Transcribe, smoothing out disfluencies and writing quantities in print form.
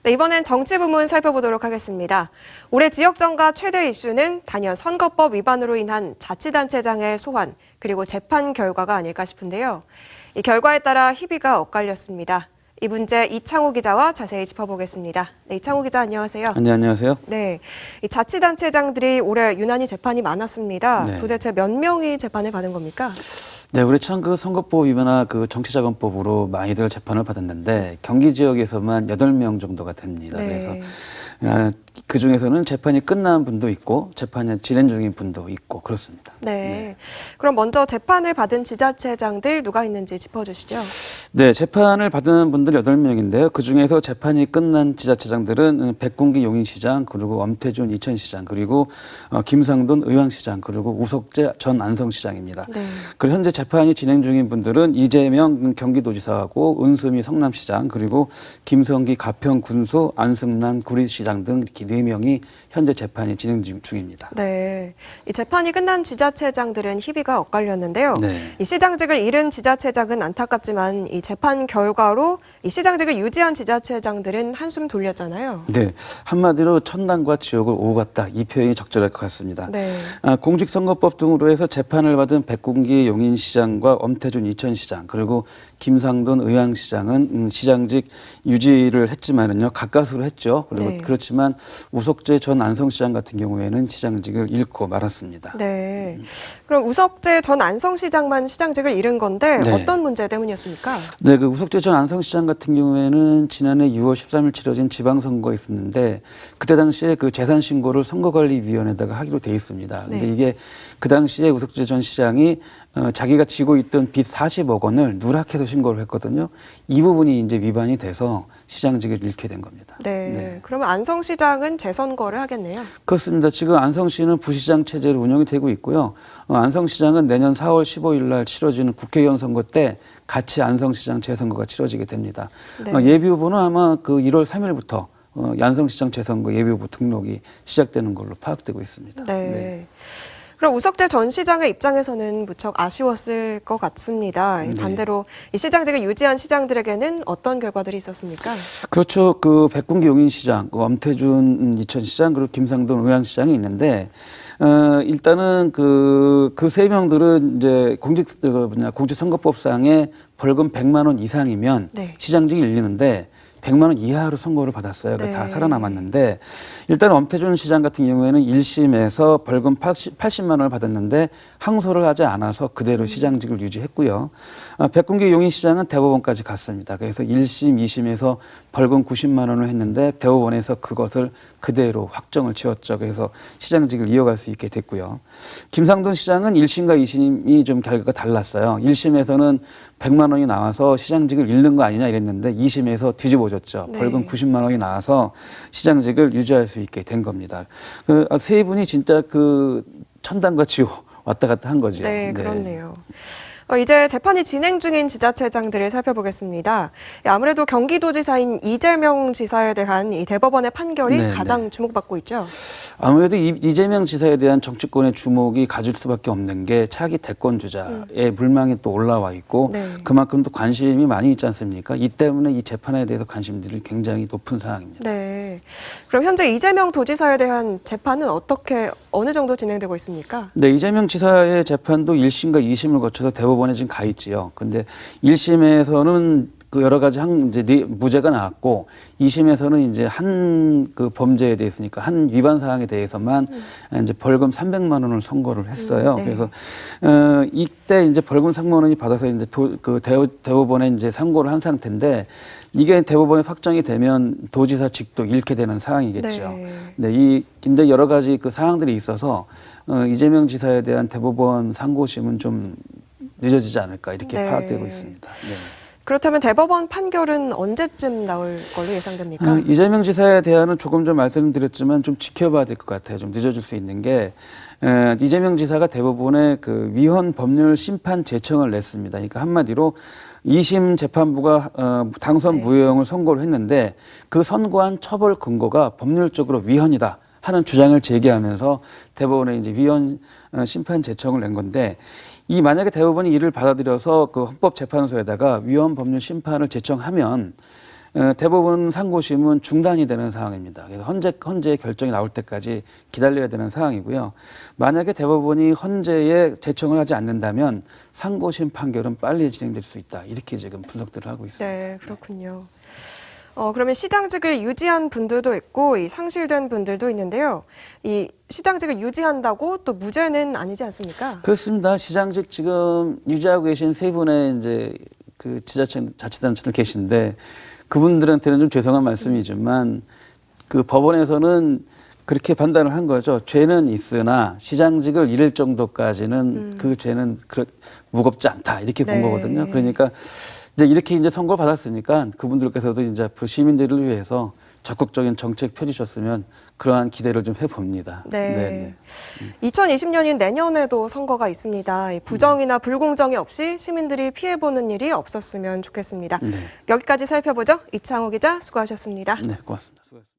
네, 이번엔 정치 부문 살펴보도록 하겠습니다. 올해 지역정가 최대 이슈는 단연 선거법 위반으로 인한 자치단체장의 소환, 그리고 재판 결과가 아닐까 싶은데요. 이 결과에 따라 희비가 엇갈렸습니다. 이 문제 이창호 기자와 자세히 짚어보겠습니다. 네, 이창호 기자 안녕하세요. 네, 안녕하세요. 네, 이 자치단체장들이 올해 유난히 재판이 많았습니다. 네. 도대체 몇 명이 재판을 받은 겁니까? 네, 우리 참 그 선거법 위반이나 그 정치자금법으로 많이들 재판을 받았는데 경기 지역에서만 8명 정도가 됩니다. 네. 그래서 그 중에서는 재판이 끝난 분도 있고 재판이 진행 중인 분도 있고 그렇습니다. 네. 그럼 먼저 재판을 받은 지자체장들 누가 있는지 짚어주시죠. 네, 재판을 받은 분들 8명인데요. 그 중에서 재판이 끝난 지자체장들은 백군기 용인시장, 그리고 엄태준 이천시장, 그리고 김상돈 의왕시장, 그리고 우석재 전 안성시장입니다. 네. 그리고 현재 재판이 진행 중인 분들은 이재명 경기도지사하고 은수미 성남시장, 그리고 김성기 가평군수, 안승란 구리시장 등 이렇게 4명이 현재 재판이 진행 중입니다. 네, 이 재판이 끝난 지자체장들은 희비가 엇갈렸는데요. 네. 이 시장직을 잃은 지자체장은 안타깝지만 이 재판 결과로 이 시장직을 유지한 지자체장들은 한숨 돌렸잖아요. 네, 한마디로 천당과 지옥을 오고 갔다, 이 표현이 적절할 것 같습니다. 네. 공직선거법 등으로 해서 재판을 받은 백군기 용인시장과 엄태준 이천시장, 그리고 김상돈 의왕시장은 시장직 유지를 했지만은요, 가까스로 했죠. 그리고 네. 그렇지만 우석재 전 안성시장 같은 경우에는 시장직을 잃고 말았습니다. 네. 그럼 우석재 전 안성시장만 시장직을 잃은 건데 네. 어떤 문제 때문이었습니까? 네, 그 우석재 전 안성시장 같은 경우에는 지난해 6월 13일 치러진 지방선거가 있었는데 그때 당시에 그 재산 신고를 선거관리위원회에다가 하기로 돼 있습니다. 근데 네. 이게 그 당시에 우석재 전 시장이 자기가 지고 있던 빚 40억 원을 누락해서 신고를 했거든요. 이 부분이 이제 위반이 돼서 시장직을 잃게 된 겁니다. 네. 그러면 안성시장은 재선거를 하겠네요. 그렇습니다. 지금 안성시는 부시장 체제로 운영이 되고 있고요. 안성시장은 내년 4월 15일 날 치러지는 국회의원 선거 때 같이 안성시장 재선거가 치러지게 됩니다. 네. 예비 후보는 아마 그 1월 3일부터 안성시장 재선거 예비 후보 등록이 시작되는 걸로 파악되고 있습니다. 네. 그럼 우석재 전 시장의 입장에서는 무척 아쉬웠을 것 같습니다. 네. 반대로 이 시장직을 유지한 시장들에게는 어떤 결과들이 있었습니까? 그렇죠. 그 백군기 용인시장, 그 엄태준 이천시장, 그리고 김상돈 의왕시장이 있는데 일단은 그 세 명들은 이제 공직선거법상의 벌금 100만 원 이상이면 네. 시장직이 열리는데 100만 원 이하로 선고를 받았어요. 네. 다 살아남았는데 일단 엄태준 시장 같은 경우에는 1심에서 벌금 80만 원을 받았는데 항소를 하지 않아서 그대로 시장직을 유지했고요. 백군기 용인시장은 대법원까지 갔습니다. 그래서 1심, 2심에서 벌금 90만 원을 했는데 대법원에서 그것을 그대로 확정을 지었죠. 그래서 시장직을 이어갈 수 있게 됐고요. 김상돈 시장은 1심과 2심이 좀 결과가 달랐어요. 1심에서는 100만 원이 나와서 시장직을 잃는 거 아니냐 이랬는데 2심에서 뒤집어졌죠. 네. 벌금 90만 원이 나와서 시장직을 유지할 수 있게 된 겁니다. 그 세 분이 진짜 그 천당과 지옥 왔다 갔다 한 거죠. 네, 그렇네요. 이제 재판이 진행 중인 지자체장들을 살펴보겠습니다. 아무래도 경기도지사인 이재명 지사에 대한 이 대법원의 판결이 네, 가장 주목받고 있죠. 아무래도 이재명 지사에 대한 정치권의 주목이 가질 수밖에 없는 게 차기 대권 주자의 물망이 또 올라와 있고 네. 그만큼 또 관심이 많이 있지 않습니까? 이 때문에 이 재판에 대해서 관심들이 굉장히 높은 상황입니다. 네. 그럼 현재 이재명 도지사에 대한 재판은 어느 정도 진행되고 있습니까? 네, 이재명 지사의 재판도 1심과 2심을 거쳐서 대법원에 지금 가 있지요. 근데 1심에서는 그 여러 가지 이제 무죄가 나왔고 2심에서는 이제 한 그 범죄에 대해서니까 한 위반 사항에 대해서만 이제 벌금 300만 원을 선고를 했어요. 네. 그래서 이때 이제 벌금 300만 원이 받아서 이제 대법원에 이제 선고를 한 상태인데 이게 대법원에 확정이 되면 도지사 직도 잃게 되는 상황이겠죠. 네. 근데 여러 가지 그 사항들이 있어서 이재명 지사에 대한 대법원 상고심은 좀 늦어지지 않을까 이렇게 네. 파악되고 있습니다. 네. 그렇다면 대법원 판결은 언제쯤 나올 걸로 예상됩니까? 이재명 지사에 대한은 조금 전 말씀드렸지만 좀 지켜봐야 될 것 같아요. 좀 늦어질 수 있는 게 이재명 지사가 대법원에 그 위헌 법률 심판 제청을 냈습니다. 그러니까 한마디로 2심 재판부가 당선 무효형을 선고를 했는데 그 선고한 처벌 근거가 법률적으로 위헌이다 하는 주장을 제기하면서 대법원에 이제 위헌 심판 제청을 낸 건데 만약에 대법원이 이를 받아들여서 그 헌법재판소에다가 위헌 법률 심판을 제청하면 대법원 상고심은 중단이 되는 상황입니다. 그래서 헌재 결정이 나올 때까지 기다려야 되는 상황이고요. 만약에 대법원이 헌재에 제청을 하지 않는다면 상고심 판결은 빨리 진행될 수 있다. 이렇게 지금 분석들을 하고 있습니다. 네, 그렇군요. 그러면 시장직을 유지한 분들도 있고 이 상실된 분들도 있는데요. 이 시장직을 유지한다고 또 무죄는 아니지 않습니까? 그렇습니다. 시장직 지금 유지하고 계신 세 분의 이제 그 자치단체들 계신데 그분들한테는 좀 죄송한 말씀이지만 그 법원에서는 그렇게 판단을 한 거죠. 죄는 있으나 시장직을 잃을 정도까지는 그 죄는 무겁지 않다 이렇게 본 네. 거거든요. 그러니까 이제 이렇게 이제 선고를 받았으니까 그분들께서도 이제 앞으로 시민들을 위해서 적극적인 정책 펴주셨으면 그러한 기대를 좀 해봅니다. 네. 2020년인 내년에도 선거가 있습니다. 이 부정이나 불공정이 없이 시민들이 피해보는 일이 없었으면 좋겠습니다. 네. 여기까지 살펴보죠. 이창호 기자 수고하셨습니다. 네, 고맙습니다. 수고하셨습니다.